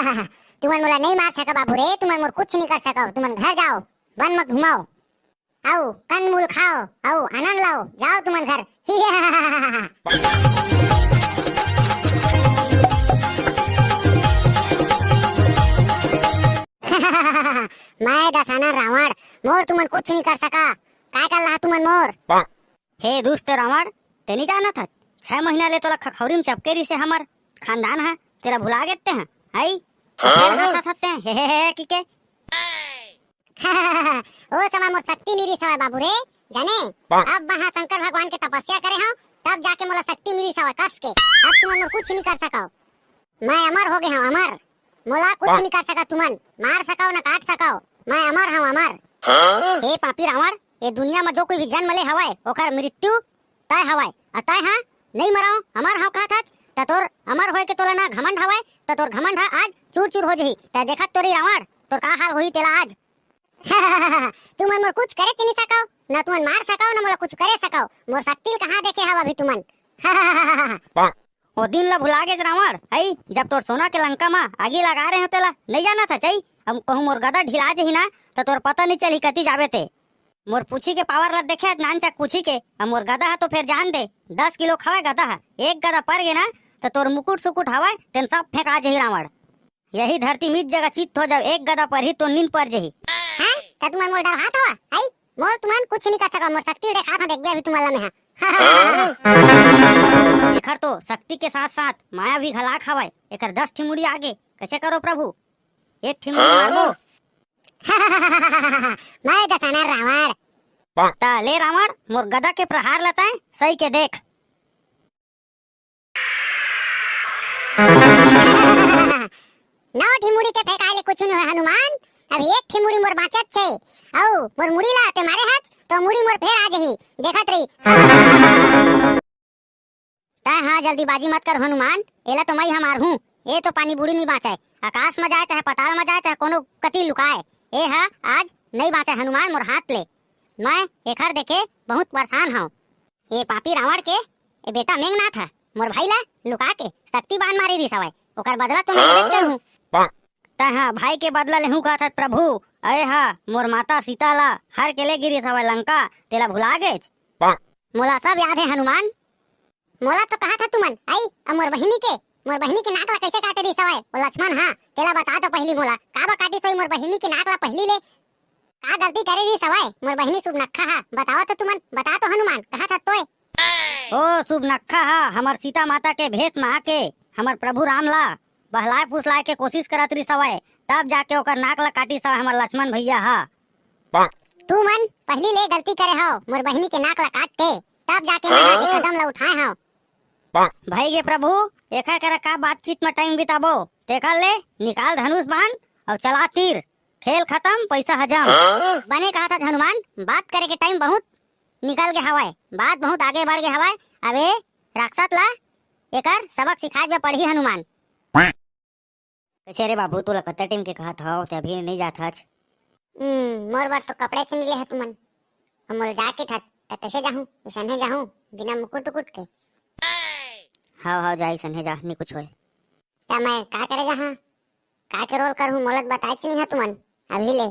तुमन मोला नहीं मार सका बाबू रे, तुमन मोर कुछ नहीं कर सको। तुमन घर जाओ, वन में घुमाओ, आओ कंदमूल खाओ, आओ आनंद लाओ, जाओ तुमन घर। मैं दसाना रावण, मोर तुमन कुछ नहीं कर सका। काय कर रहा तुमन मोर? हे दुष्ट रावण, ते नहीं जाना था 6 महीना ले तोला खखौरी में चपकेरी से हमर खानदान है, तेरा भुला गेते हैं आई हंसा सकते हैं हे के ओ समय मोर शक्ति मिली सवाय बाबू रे, जाने अब वहाँ शंकर भगवान के तपस्या करे हूँ, तब जाके मोला शक्ति मिली सवाय कस के। अब तुमन मोर कुछ नहीं कर सको, मैं अमर हो गए हूँ, अमर। मोला कुछ नहीं कर सका, तुमन मार सको न काट सको, मैं अमर हूँ, अमर। हे पापी रावण, ये दुनिया में जो कोई भी जन्म ले हवाय ओकर मृत्यु तय हवाय, अतः हाँ नहीं मराओ, अमर हव कहत हच त तोर अमर होय के तोला ना घमंड हवाय, त तोर घमंड ह आज चूर चूर हो जही। त देखत तोरी रावण तोर का हाल होई तेला आज। तुमन मोर कुछ करे नहीं सको, न तुमन मार सको न मोला कुछ करे सको। मोर शक्ति कहाँ देखे हवा अभी तुमन। ओ दिन ला भुला गे रावण, आई जब तोर सोना के लंका में आगी लगा रहे हो तेला नहीं जाना था चाहिए। अब कहूँ मोर गदा ढिला जही ना तो तोर पता नहीं चली कती जावे ते। मोर पूछी के पावर ला देखे नान चक पूछी के, अब मोर गदा है तो फिर जान दे 10 किलो खवाए गदा है, एक गदा पर गे ना तो तोर मुकुट सुकुट हवाए तेन सब फेंका जही रावण। यही धरती मिट जगह चित्त हो जाओ, एक गदा पर ही तो नींद पर जही। हां त तुमन मोर डर हाथ हवा, आई मोर तुमन कुछ नहीं कर सका, मोर शक्ति देखा था, देख बे अभी तुमला में है। एकर तो शक्ति के साथ साथ माया भी घला खावाए, एकर 10 ठिमुड़ी आगे कैसे करो प्रभु, एक ठिमुड़ी मारबो। मैं दसाना रावण। ता ले रावण, मोर गदा के प्रहार लताए सही के देख। नौ ठिमुड़ी के फेंकाले कुछ नहीं है हनुमान, अभी एक ठिमुड़ी मोर बाचत छे। औ मोर मुड़ी ला ते मारे हाथ तो मुड़ी मोर फेर आ जही, देखत रही। ता हां जल्दीबाजी मत कर हनुमान, एला तो मैं हमार हूं, ए तो पानी बूढ़ी नहीं बाचाए, आकाश में जाए चाहे पाताल में जाए चाहे कोनो कति लुकाए, ए हा आज नहीं बाचाए हनुमान मोर हाथ ले। मैं एकर देखे बहुत परेशान हूँ। ये पापी रावण के ए बेटा मेघनाथ है, मोर भाई ला लुका के शक्ति बाण मारी दी सवाई, ओकर बदला तो मैं लेबे करूं। हाँ भाई के बदला लेहू का था प्रभु, अरे हाँ मोर माता सीता ला हर के ले गिरी सवाई लंका, तेला भुला गेच। मोला सब याद है हनुमान, मोला तो कहा था तुमन आई अब मोर बहिनी के नाक ला कैसे काटे दी सवाई ओ लक्ष्मण। हाँ तेला बता तो पहली मोला काबा काटी सोई मोर बहिनी के नाक ला पहली ले, का गलती करे दी सवाई मोर बहिनी शुभ नखा हा, बताओ तो तुमन, बता तो हनुमान कहा था तोय। ओ शुभ नखा हा, हमर सीता माता के भेष में आके हमर प्रभु राम ला बहलाए फुसलाए के कोशिश करत रही सवाए, तब जाके ओकर नाक ला काटी सवाए हमर लक्ष्मण भैया हा। तू मन पहली ले गलती करे हो मोर बहिनी के नाक ला काट के, तब जाके मैं आगे कदम ला उठाए हो। भाई गे प्रभु एका कर का बातचीत में टाइम बिताबो, तेकर ले निकाल धनुष बाण और चला तीर, खेल खत्म पैसा हजम। बने कहा था हनुमान, बात करे के टाइम बहुत निकल गए हवाए, बात बहुत आगे बढ़ गए हवाए, अबे राक्षस ला एकर सबक सिखाए में पढ़ी हनुमान। कैसे रे बाबू तोला कत्ता टाइम के कहा था ते अभी नहीं जात हच। मोर बार तो कपड़े छीन ले है तुमन, हम मोर जाके था त कैसे जाहूं, इसने जाहूं बिना मुकुट टुकुट के। हाँ जाई सने जा, नहीं कुछ होए ता मैं का करे जहां का के रोल करूं, मोलत बताई नहीं है तुमन अभी ले।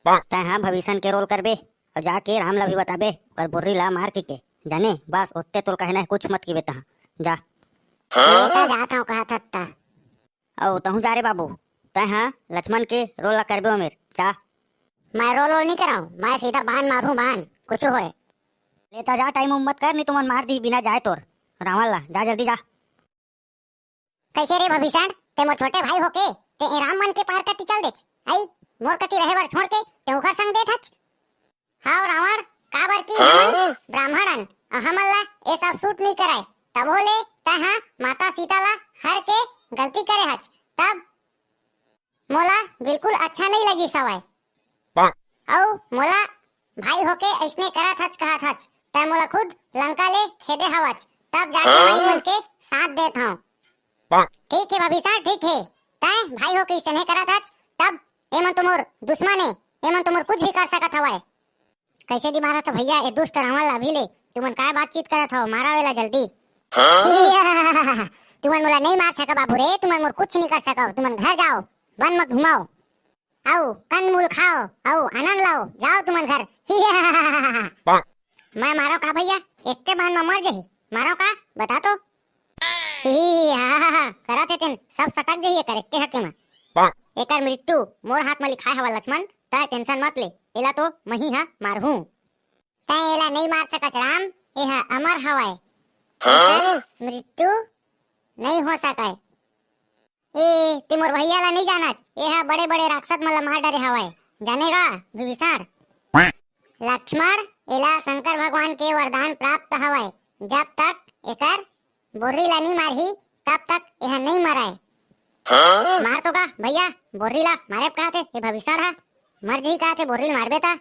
ता हाँ भविष्य के रोल करबे और जाके राम ला भी बताबे, ओकर बुर्री ला मार के जाने बस ओत्ते तोर कहना है, कुछ मत की बेटा जा। मैं तो जाता हूं कहा था औ तहु जा रे बाबू, तय हाँ लक्ष्मण के रोल ला करबे मेर जा। मैं रोल नहीं कराऊं, मैं सीधा बाण मारूं, बाण कुछ होए। लेता जा, टाइम मत कर नहीं तुमन मार दी बिना जाए तोर रावण ला, जा जल्दी जा। कैसे रे भविष्य, ते मोर छोटे भाई होके ते ए राम मन के पार कति चल देच, आई मोर कति रहे बर छोड़ के ते ओखर संग देत हच। हां रावण काबर की हमन ब्राह्मणन हमन ला ए सब सूट नहीं कराए, तब बोले तहा माता सीता ला हर के गलती करे हच, तब मोला बिल्कुल अच्छा नहीं लगी सवाई। औ मोला भाई होके ऐसने करत हच कहत हच, तै मोला खुद लंका ले खेदे हवच, तब जाके मैं मन के साथ देत हूं। ठीक है भविष्य ठीक है, तै भाई होके ऐसने करत हच, तब एमन तो मोर दुश्मन है, एमन तो मोर कुछ भी कर सकत हवय। कैसे दी मारा था भैया ए दुष्ट रावण ला भी ले, तुमन काय बातचीत करत हो, मारा वेला जल्दी। तुमन मोला नहीं मार सका बाबू रे, तुमन मोर कुछ नहीं कर सको। तुमन घर जाओ, वन में घुमाओ, आओ कंदमूल खाओ, आओ आनंद लाओ, जाओ तुमन घर। मैं मारो का भैया, एक के बांध में मर जही, मारो का बता तो। करा थे तेन सब सटक जही कर एक के हके में। एकर मृत्यु मोर हाथ में लिखाए हवा लक्ष्मण, तय टेंशन मत ले, एला तो मही हा मारहूं। तय एला नहीं मार सकत राम, एहा अमर हवाए, एकर मृत्यु नहीं हो सकाय। ए ते मोर भैया ला नहीं जानत, एहा बड़े बड़े राक्षस मला मार डरे हवाए, जानेगा विभीषण। लक्ष्मण एला शंकर भगवान के वरदान प्राप्त हवाए, जब तक एकर बोर्री ला नहीं मारही तब तक यह नहीं मराए। मार तो का भैया, बोर्री ला मारे कहा थे ये भविष्य हा, मर जी कहा थे बोर्री ला मार बेटा।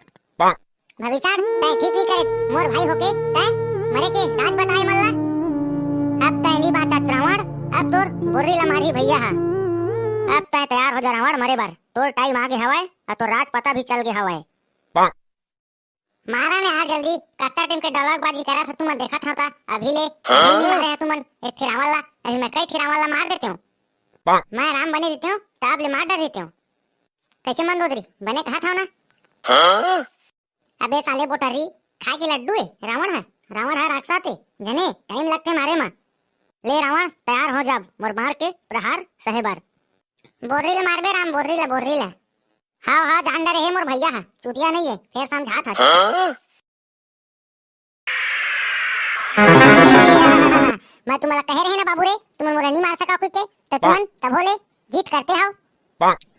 भविष्य तय ठीक नहीं करे, मोर भाई होके तय मरे के राज बताए मल्ला। अब तय नहीं बाचत रावण, अब तोर बोर्री ला मारी भैया हा। अब तय तैयार हो जा रावण मरे बर, तोर टाइम आगे हवाए और तोर राज पता भी चल गए हवाए। मारा ने आज जल्दी, कत्तर टीम के डायलॉग बाजी करा था तुमन देखा था अभी ले, अभी नहीं मारे हैं तुमन एक थिरावाला, अभी मैं कई थिरावाला मार देती हूँ। मैं राम बने देती हूँ तब ले मार देती हूँ। कैसे मंदोदरी बने कहा था ना। अबे साले बोटरी खा के लड्डू है, रावण है राक्षस है, जने टाइम लगते मारे माँ। ले रावण तैयार हो जा, मोर मार के प्रहार सहेबर। बोर्री ले मार बे राम, बोर्री ले। हाँ जान रहे मोर भैया हा, चुतिया नहीं है, फिर समझा था। मैं तुम्हारा कह रहे ना बाबू रे, तुम मोरा नहीं मार सका कोई के, तो तुमन तब होले जीत करते हो।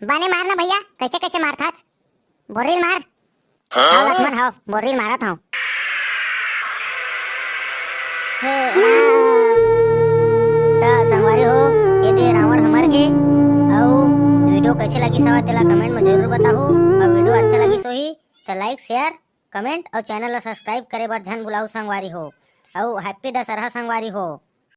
बने मारना भैया, कैसे कैसे मार था बोरिल मार। हाँ लक्ष्मण हाँ बोरिल मारा था। संगवारी हो ये दे रावण हमार के। वीडियो कैसे लगी सवा तेला कमेंट में जरूर बताओ, और वीडियो अच्छा लगी सोही तो लाइक शेयर कमेंट और चैनल ला सब्सक्राइब करे बर झन बुलाऊ संगवारी हो। और हैप्पी दशहरा संगवारी हो।